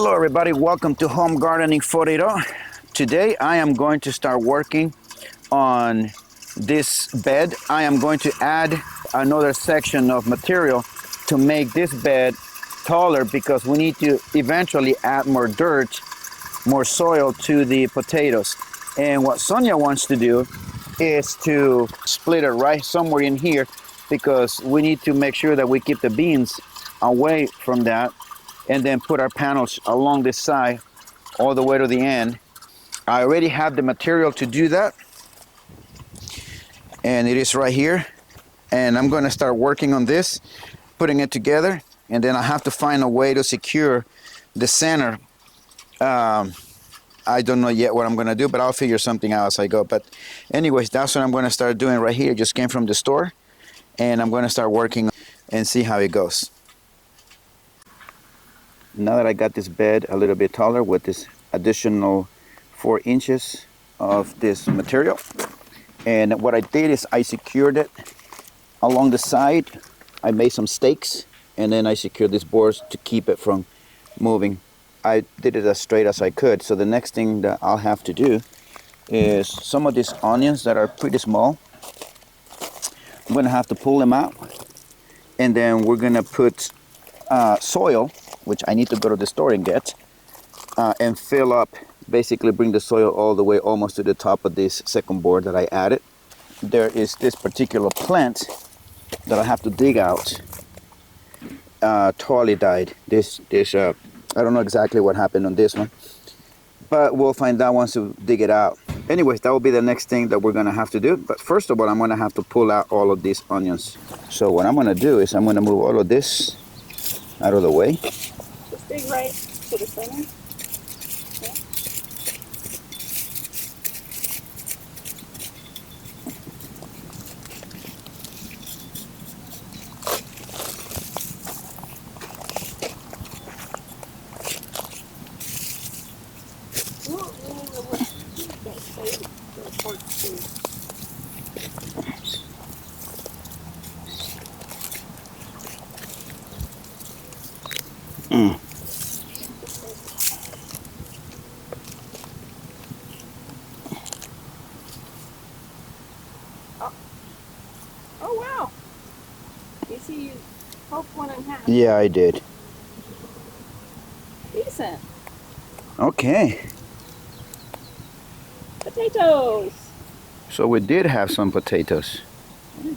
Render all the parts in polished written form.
Hello everybody, welcome to Home Gardening Florida. Today I am going to start working on this bed. I am going to add another section of material to make this bed taller because we need to eventually add more dirt, more soil to the potatoes. And what Sonia wants to do is to split it right somewhere in here because we need to make sure that we keep the beans away from that, and then put our panels along this side all the way to the end. I already have the material to do that, and it is right here. And I'm going to start working on this, putting it together, and then I have to find a way to secure the center. I don't know yet what I'm going to do, but I'll figure something out as I go. But anyways, that's what I'm going to start doing right here. It just came from the store, and I'm going to start working and see how it goes. Now that I got this bed a little bit taller with this additional 4 inches of this material, and what I did is I secured it along the side. I made some stakes, and then I secured these boards to keep it from moving. I did it as straight as I could. So the next thing that I'll have to do is some of these onions that are pretty small, I'm going to have to pull them out, and then we're going to put soil, which I need to go to the store and get, and fill up, basically bring the soil all the way almost to the top of this second board that I added. There is this particular plant that I have to dig out. Totally died. I don't know exactly what happened on this one, but we'll find out once we dig it out. Anyways, that will be the next thing that we're gonna have to do. But first of all, I'm gonna have to pull out all of these onions. So what I'm gonna do is I'm gonna move all of this out of the way. Just dig right to the center. Oh wow! You see, you poked one in half. Yeah, I did. Decent. Okay. Potatoes. So we did have some potatoes. Well,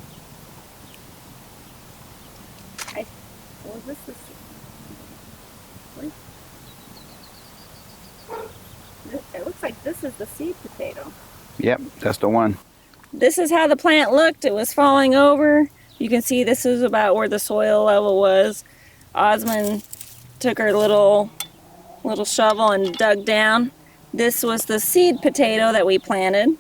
this is. It looks like this is the seed potato. Yep, that's the one. This is how the plant looked. It was falling over. You can see this is about where the soil level was. Osmond took her little shovel and dug down. This was the seed potato that we planted.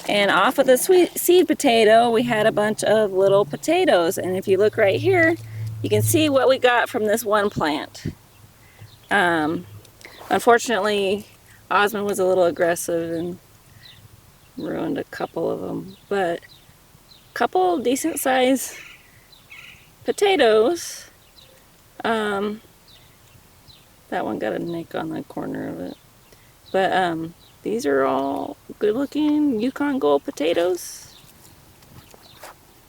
And off of the seed potato, we had a bunch of little potatoes. And if you look right here, you can see what we got from this one plant. Unfortunately, Osmond was a little aggressive and ruined a couple of them, but a couple decent sized potatoes. That one got a nick on the corner of it, but these are all good looking Yukon Gold potatoes.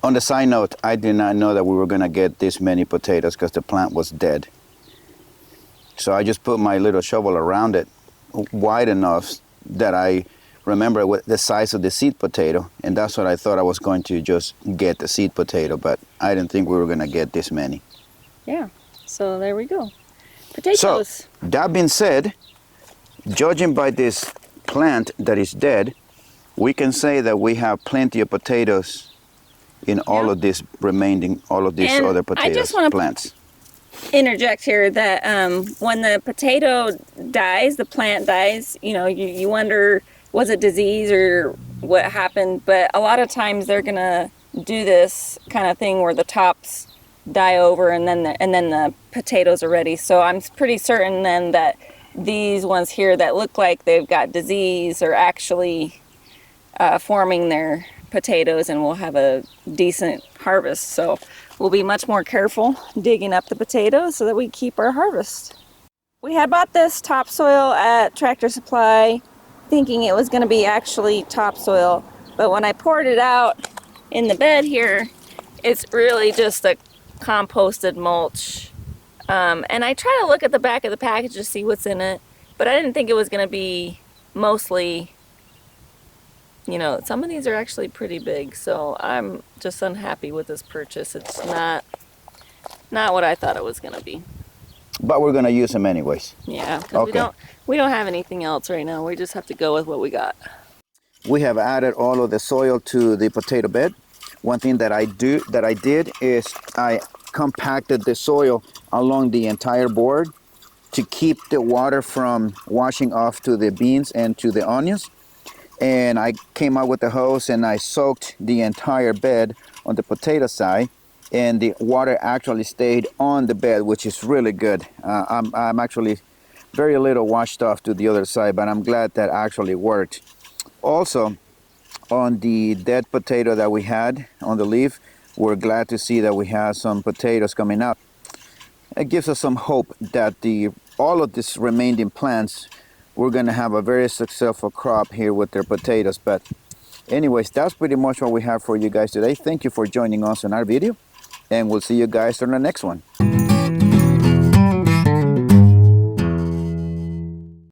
On the side note, I did not know that we were going to get this many potatoes because the plant was dead. So I just put my little shovel around it wide enough that I remember what the size of the seed potato, and that's what I thought I was going to just get the seed potato, but I didn't think we were going to get this many. Yeah, so there we go. Potatoes. So, that being said, judging by this plant that is dead, we can say that we have plenty of potatoes in all of this remaining, all of these other potatoes plants. Interject here that when the potato dies, the plant dies, you wonder, was it disease or what happened? But a lot of times they're gonna do this kind of thing where the tops die over and then the potatoes are ready. So I'm pretty certain then that these ones here that look like they've got disease are actually forming their potatoes, and we'll have a decent harvest. So we'll be much more careful digging up the potatoes so that we keep our harvest. We had bought this topsoil at Tractor Supply thinking it was going to be actually topsoil, but when I poured it out in the bed here, it's really just a composted mulch. And I try to look at the back of the package to see what's in it, but I didn't think it was going to be mostly, you know, some of these are actually pretty big, so I'm just unhappy with this purchase. It's not what I thought it was going to be. But we're gonna use them anyways. Yeah, because Okay. we don't have anything else right now. We just have to go with what we got. We have added all of the soil to the potato bed. One thing that I did is I compacted the soil along the entire board to keep the water from washing off to the beans and to the onions. And I came out with the hose and I soaked the entire bed on the potato side, and the water actually stayed on the bed, which is really good. I'm actually very little washed off to the other side, but I'm glad that actually worked. Also, on the dead potato that we had on the leaf, we're glad to see that we have some potatoes coming up. It gives us some hope that all of these remaining plants, we're gonna have a very successful crop here with their potatoes. But anyways, that's pretty much what we have for you guys today. Thank you for joining us on our video, and we'll see you guys on the next one.